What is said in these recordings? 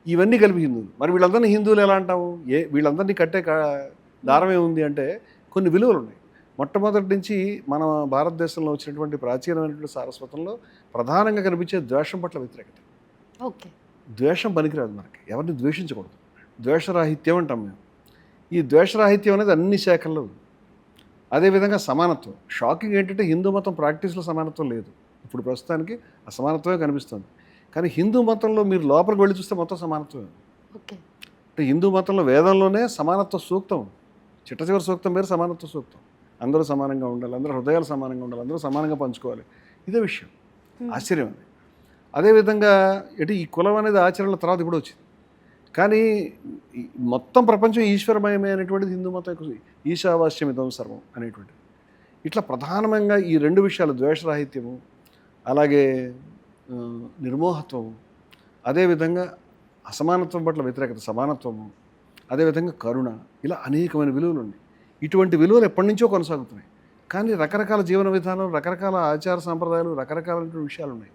ఇవన్నీ కలిపి హిందువులు. మరి వీళ్ళందరినీ హిందువులు ఎలా అంటాము? వీళ్ళందరినీ కట్టే దారం ఏముంది అంటే కొన్ని విలువలు ఉన్నాయి. మొట్టమొదటి నుంచి మన భారతదేశంలో వచ్చినటువంటి ప్రాచీనమైనటువంటి సారస్వతంలో ప్రధానంగా కనిపించే ద్వేషం పట్ల వ్యతిరేకత. ఓకే. ద్వేషం పనికిరాదు మనకి. ఎవరిని ద్వేషించకూడదు. ద్వేషరాహిత్యం అంటాం మేము. ఈ ద్వేషరాహిత్యం అనేది అన్ని శాఖల్లో ఉంది. అదేవిధంగా సమానత్వం. షాకింగ్ ఏంటంటే హిందూ మతం ప్రాక్టీస్లో సమానత్వం లేదు. ఇప్పుడు ప్రస్తుతానికి అసమానత్వమే కనిపిస్తుంది. కానీ హిందూ మతంలో మీరు లోపలికి వెళ్ళి చూస్తే మొత్తం సమానత్వమే. ఓకే. అంటే హిందూ మతంలో వేదంలోనే సమానత్వ సూక్తం, చిట్ట చివరి సూక్తం పేరు సమానత్వ సూక్తం. అందరూ సమానంగా ఉండాలి, అందరూ హృదయాలు సమానంగా ఉండాలి, అందరూ సమానంగా పంచుకోవాలి. ఇదే విషయం. ఆశ్చర్యం అది. అదేవిధంగా ఈ కులం అనేది ఆచరణల తర్వాత ఇప్పుడు వచ్చింది. కానీ మొత్తం ప్రపంచం ఈశ్వరమయమే అనేటువంటిది హిందూ మతం యొక్క ఈశావాస్యమిదం సర్వం అనేటువంటిది. ఇట్లా ప్రధానంగా ఈ రెండు విషయాలు, ద్వేషరాహిత్యము, అలాగే నిర్మోహత్వము, అదేవిధంగా అసమానత్వం పట్ల వ్యతిరేకత, సమానత్వము, అదేవిధంగా కరుణ, ఇలా అనేకమైన విలువలు ఉన్నాయి. ఇటువంటి విలువలు ఎప్పటి నుంచో కొనసాగుతున్నాయి. కానీ రకరకాల జీవన విధానం, రకరకాల ఆచార సాంప్రదాయాలు, రకరకాలైన విషయాలు ఉన్నాయి.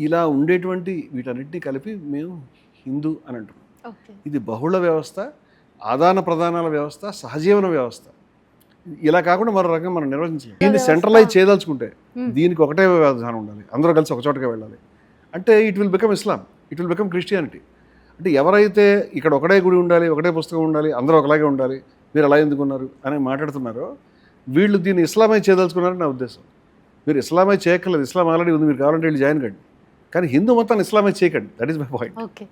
ఇలా ఉండేటువంటి వీటన్నిటినీ కలిపి మేము హిందూ అని అంటున్నాం. ఇది బహుళ వ్యవస్థ, ఆదాన ప్రదానాల వ్యవస్థ, సహజీవన వ్యవస్థ. ఇలా కాకుండా మరో రకంగా మనం నిర్వచించలేం. దీన్ని సెంట్రలైజ్ చేయదలుచుకుంటే దీనికి ఒకటే విధానం ఉండాలి, అందరూ కలిసి ఒక చోటకే వెళ్ళాలి అంటే it will become Islam, it will become Christianity. అంటే ఎవరైతే ఇక్కడ ఒకటే గుడి ఉండాలి, ఒకటే పుస్తకం ఉండాలి, అందరూ ఒకలాగే ఉండాలి, మీరు అలా ఎందుకున్నారు అని మాట్లాడుతున్నారో వీళ్ళు దీన్ని ఇస్లామైజ్ చేయదలుచుకున్నారని నా ఉద్దేశం. మీరు ఇస్లామైజ్ చేయక్కర్లేదు, ఇస్లాం ఆల్రెడీ ఉంది, మీరు కావాలంటే వీళ్ళు జాయిన్ కండి. కానీ హిందూ మొత్తాన్ని ఇస్లామైజ్ చేయకండి. That is my point. Okay.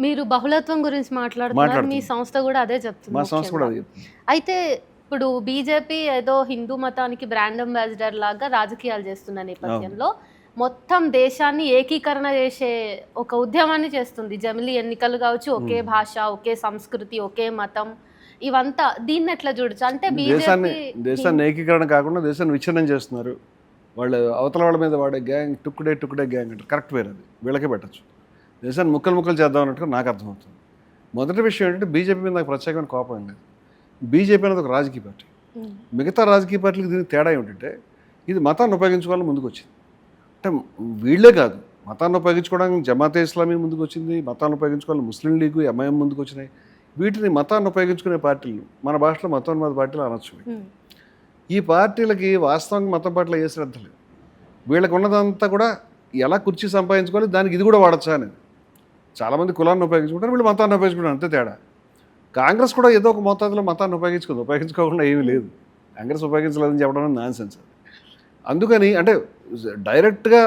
మీరు బహుళత్వం గురించి మాట్లాడుతున్నారు, మీ సంస్థ కూడా అదే చెప్తుంది. మా సంస్థ కూడా అదే చెప్తుంది. అయితే ఇప్పుడు బీజేపీ ఏదో హిందూ మతానికి బ్రాండ్ అంబాసిడర్ లాగా రాజకీయాలు చేస్తున్న నేపథ్యంలో మొత్తం దేశాన్ని ఏకీకరణ చేసే ఒక ఉద్యమాన్ని చేస్తుంది. జమిలీ ఎన్నికలు కావచ్చు, ఒకే భాష, ఒకే సంస్కృతి, ఒకే మతం, ఇవంతా దీన్ని ఎట్లా చూడొచ్చు? అంటే దేశాన్ని ఏకీకరణ కాకుండా దేశాన్ని విచ్ఛిన్నం చేస్తున్నారు. వాళ్ళు అవతల వాళ్ళ మీద వాడే గ్యాంగ్ టుక్కుడే గ్యాంగ్ అంటారు. కరెక్ట్ వేరు, అది వీళ్ళకే పెట్టచ్చు. దేశాన్ని ముక్కలు చేద్దాం అన్నట్టుగా నాకు అర్థమవుతుంది. మొదటి విషయం ఏంటంటే బీజేపీ మీద నాకు ప్రత్యేకమైన కోపం ఏం లేదు. బీజేపీ అనేది ఒక రాజకీయ పార్టీ. మిగతా రాజకీయ పార్టీలకు దీనికి తేడా ఏమిటంటే ఇది మతాన్ని ఉపయోగించుకోవాలని ముందుకు వచ్చింది. అంటే వీళ్ళే కాదు, మతాన్ని ఉపయోగించుకోవడానికి జమాతే ఇస్లామీ ముందుకు వచ్చింది, మతాన్ని ఉపయోగించుకోవాలని ముస్లిం లీగు, ఎంఐఎం ముందుకు వచ్చినాయి. వీటిని మతాన్ని ఉపయోగించుకునే పార్టీలు, మన భాషలో మతోన్మాద పార్టీలు అనొచ్చు. ఈ పార్టీలకి వాస్తవంగా మతం పట్ల ఏ శ్రద్ధ లేదు. వీళ్ళకి ఉన్నదంతా కూడా ఎలా కుర్చీ సంపాదించుకోవాలి, దానికి ఇది కూడా వాడచ్చా అనేది. చాలామంది కులాన్ని ఉపయోగించుకుంటారు, వీళ్ళు మతాన్ని ఉపయోగించుకుంటారు, అంతే తేడా. కాంగ్రెస్ కూడా ఏదో ఒక మోతాదులో మతాన్ని ఉపయోగించుకోకుండా ఏమీ లేదు. కాంగ్రెస్ ఉపయోగించలేదని చెప్పడం నాన్ సెన్స్. అందుకని అంటే డైరెక్ట్గా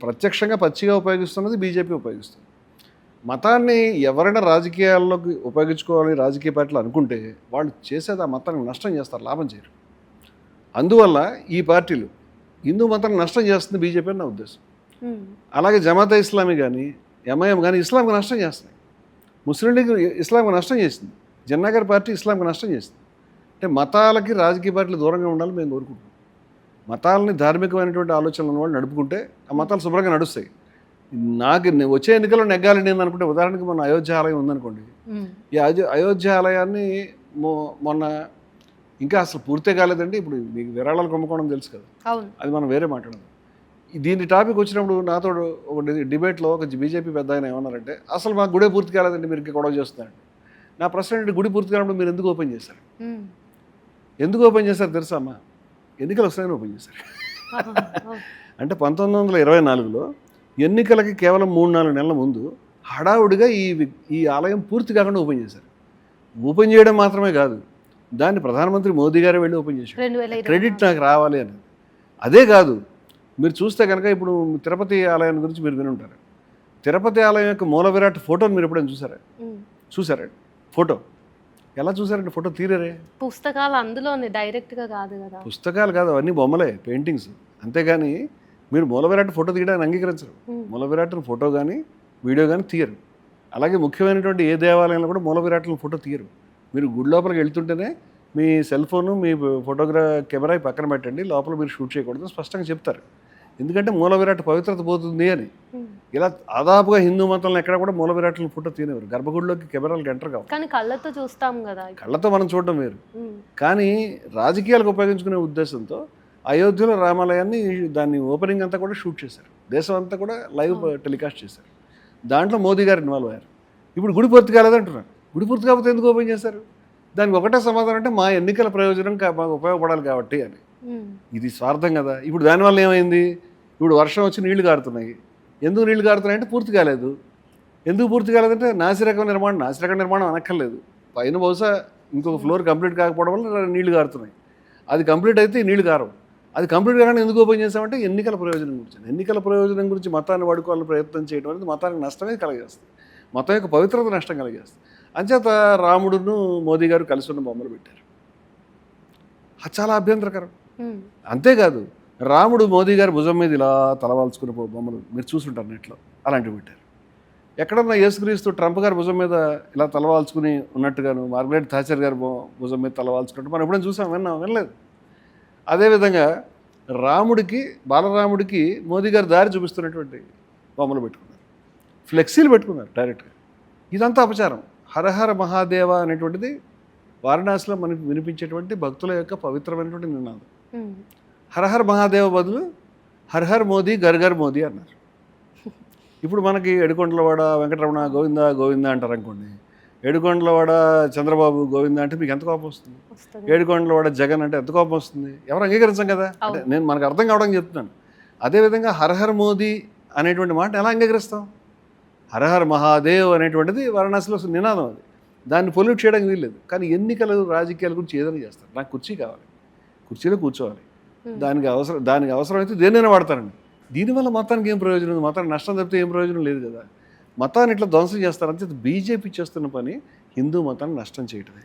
ప్రత్యక్షంగా పచ్చిగా ఉపయోగిస్తున్నది బీజేపీ ఉపయోగిస్తుంది. మతాన్ని ఎవరైనా రాజకీయాల్లోకి ఉపయోగించుకోవాలని రాజకీయ పార్టీలు అనుకుంటే వాళ్ళు చేసేది ఆ మతానికి నష్టం చేస్తారు, లాభం చేయరు. అందువల్ల ఈ పార్టీలు హిందూ మతాన్ని నష్టం చేస్తుంది బీజేపీ అని నా ఉద్దేశం. అలాగే జమాతే ఇస్లామీ కానీ ఎంఐఎం కానీ ఇస్లాంకి నష్టం చేస్తున్నాయి. ముస్లిం లీగ్ ఇస్లాంకి నష్టం చేసింది, జన్నా గారి పార్టీ ఇస్లాంకి నష్టం చేసింది. అంటే మతాలకి రాజకీయ పార్టీలు దూరంగా ఉండాలని మేము కోరుకుంటున్నాం. మతాలని ధార్మికమైనటువంటి ఆలోచనలు ఉన్న వాళ్ళు నడుపుకుంటే ఆ మతాలు శుభ్రంగా నడుస్తాయి. నాకు వచ్చే ఎన్నికల్లో నెగ్గాలి నేను అనుకుంటే, ఉదాహరణకి మన అయోధ్య ఆలయం ఉందనుకోండి. ఈ అయోధ్య ఆలయాన్ని మొన్న ఇంకా అసలు పూర్తే కాలేదండి. ఇప్పుడు మీకు విరాళాలు కొమ్ముకోవడం తెలుసు కదా, అది మనం వేరే మాట్లాడదాం. దీని టాపిక్ వచ్చినప్పుడు నాతో ఒక డిబేట్లో ఒక బీజేపీ పెద్ద ఆయన ఏమన్నారంటే, అసలు మాకు గుడే పూర్తి కాలేదండి, మీరు ఇంకా గొడవ చేస్తున్నారండి. నా ప్రశ్న ఏంటి, గుడి పూర్తి కానప్పుడు మీరు ఎందుకు ఓపెన్ చేశారు? ఎందుకు ఓపెన్ చేశారు తెలుసా అమ్మా? ఎన్నికలు వస్తాయని ఓపెన్ చేశారు. అంటే 1924లో ఎన్నికలకి కేవలం 3-4 నెలల ముందు హడావుడిగా ఈ ఆలయం పూర్తి కాకుండా ఓపెన్ చేశారు. ఓపెన్ చేయడం మాత్రమే కాదు, దాన్ని ప్రధానమంత్రి మోదీ గారే వెళ్ళి ఓపెన్ చేశారు. క్రెడిట్ నాకు రావాలి అని. అదే కాదు, మీరు చూస్తే కనుక ఇప్పుడు తిరుపతి ఆలయం గురించి మీరు విని ఉంటారు. తిరుపతి ఆలయం యొక్క మూల విరాట్ ఫోటోని మీరు ఎప్పుడైనా చూసారా? ఫోటో ఎలా చూసారంటే ఫోటో తీరేరే. పుస్తకాలు అందులోనే డైరెక్ట్గా కాదు కదా. పుస్తకాలు కాదు, అవన్నీ బొమ్మలే, పెయింటింగ్స్. అంతేగాని మీరు మూల విరాట్ ఫోటో తీయడానికి అంగీకరించరు. మూల విరాట్ని ఫోటో కానీ వీడియో కానీ తీయరు. అలాగే ముఖ్యమైనటువంటి ఏ దేవాలయంలో కూడా మూల విరాట్లను ఫోటో తీయరు. మీరు గుడి లోపలికి వెళ్తుంటేనే మీ సెల్ ఫోను, మీ కెమెరా పక్కన పెట్టండి, లోపల మీరు షూట్ చేయకూడదు స్పష్టంగా చెప్తారు. ఎందుకంటే మూల విరాట్ పవిత్రత పోతుంది అని. ఇలా దాదాపుగా హిందూ మతంలో ఎక్కడ కూడా మూల విరాట్లను ఫోటో తీయనివ్వరు. గర్భగుడిలోకి కెమెరాలకు ఎంటర్ కావు. కానీ కళ్ళతో చూస్తాం కదా, కళ్ళతో మనం చూడడం వేరు. కానీ రాజకీయాలకు ఉపయోగించుకునే ఉద్దేశంతో అయోధ్యలో రామాలయాన్ని దాన్ని ఓపెనింగ్ అంతా కూడా షూట్ చేశారు. దేశం అంతా కూడా లైవ్ టెలికాస్ట్ చేశారు. దాంట్లో మోదీ గారు ఇన్వాల్వ్ అయ్యారు. ఇప్పుడు గుడి పూర్తి కాలేదంటున్నారు. గుడి పూర్తి కాకపోతే ఎందుకు ఓపెన్ చేశారు? దానికి ఒకటే సమాధానం అంటే మా ఎన్నికల ప్రయోజనం మాకు ఉపయోగపడాలి కాబట్టి అని. ఇది స్వార్థం కదా. ఇప్పుడు దానివల్ల ఏమైంది? ఇప్పుడు వర్షం వచ్చి నీళ్లు కారుతున్నాయి. ఎందుకు నీళ్లు కారుతున్నాయి అంటే పూర్తి కాలేదు. ఎందుకు పూర్తి కాలేదంటే నాసిరకం నిర్మాణం అనక్కర్లేదు. పైన బహుశా ఇంకొక ఫ్లోర్ కంప్లీట్ కాకపోవడం వల్ల నీళ్లు కారుతున్నాయి. అది కంప్లీట్ అయితే నీళ్లు కారవు. అది కంప్లీట్ కాకుండా ఎందుకు ఓపెన్ చేసామంటే ఎన్నికల ప్రయోజనం గురించి. ఎన్నికల ప్రయోజనం గురించి మతాన్ని వాడుకోవాలని ప్రయత్నం చేయడం అనేది మతానికి నష్టమే కలిగేస్తుంది. మతం యొక్క పవిత్రత నష్టం కలిగేస్తుంది. అంచేత రాముడును మోదీ గారు కలిసి ఉన్న బొమ్మలు పెట్టారు. అది చాలా అభ్యంతరకరం. అంతేకాదు రాముడు మోదీ గారు భుజం మీద ఇలా తలవాల్చుకుని బొమ్మలు మీరు చూసుంటారు నెట్లో, అలాంటివి పెట్టారు. ఎక్కడన్నా యేసుక్రీస్తు ట్రంప్ గారు భుజం మీద ఇలా తలవాల్చుకుని ఉన్నట్టుగాను, మార్గరెట్ థాచర్ గారు భుజం మీద తలవాల్చుకున్నట్టు మనం ఎప్పుడైనా చూసాం? వినలేదు. అదేవిధంగా రాముడికి, బాలరాముడికి మోదీ గారు దారి చూపిస్తున్నటువంటి బొమ్మలు పెట్టుకున్నారు, ఫ్లెక్సీలు పెట్టుకున్నారు డైరెక్ట్గా. ఇదంతా అపచారం. హరహర మహాదేవ అనేటువంటిది వారణాసిలో మనకు వినిపించేటువంటి భక్తుల యొక్క పవిత్రమైనటువంటి నినాదం. హరహర్ మహాదేవ బదులు హర్హర్ మోదీ గర్గర్ మోదీ అన్నారు. ఇప్పుడు మనకి ఏడుకొండలవాడ వెంకటరమణ గోవింద గోవింద అంటారు అనుకోండి. ఏడుకొండలవాడ చంద్రబాబు గోవింద అంటే మీకు ఎంత కోపం వస్తుంది? ఏడుకొండలవాడ జగన్ అంటే ఎంత కోపం వస్తుంది? ఎవరు అంగీకరించం కదా. అంటే నేను మనకు అర్థం కావడానికి చెప్తున్నాను. అదేవిధంగా హర్హర్ మోదీ అనేటువంటి మాట ఎలా అంగీకరిస్తాం? హరహర్ మహాదేవ్ అనేటువంటిది వారణాసిలో నినాదం. అది దాన్ని పొల్యూట్ చేయడానికి వీల్లేదు. కానీ ఎన్నికలు రాజకీయాల గురించి ఏదైనా చేస్తారు. నాకు కుర్చీ కావాలి, కుర్చీలో కూర్చోవాలి, దానికి అవసరమైతే దేన్నైనా వాడతారండి. దీనివల్ల మతానికి ఏం ప్రయోజనం ఉంది? మతానికి నష్టం తప్పితే ఏం ప్రయోజనం లేదు కదా. మతాన్ని ఇట్లా ధ్వంసం చేస్తారు. అంతే బీజేపీ చేస్తున్న పని హిందూ మతాన్ని నష్టం చేయటమే.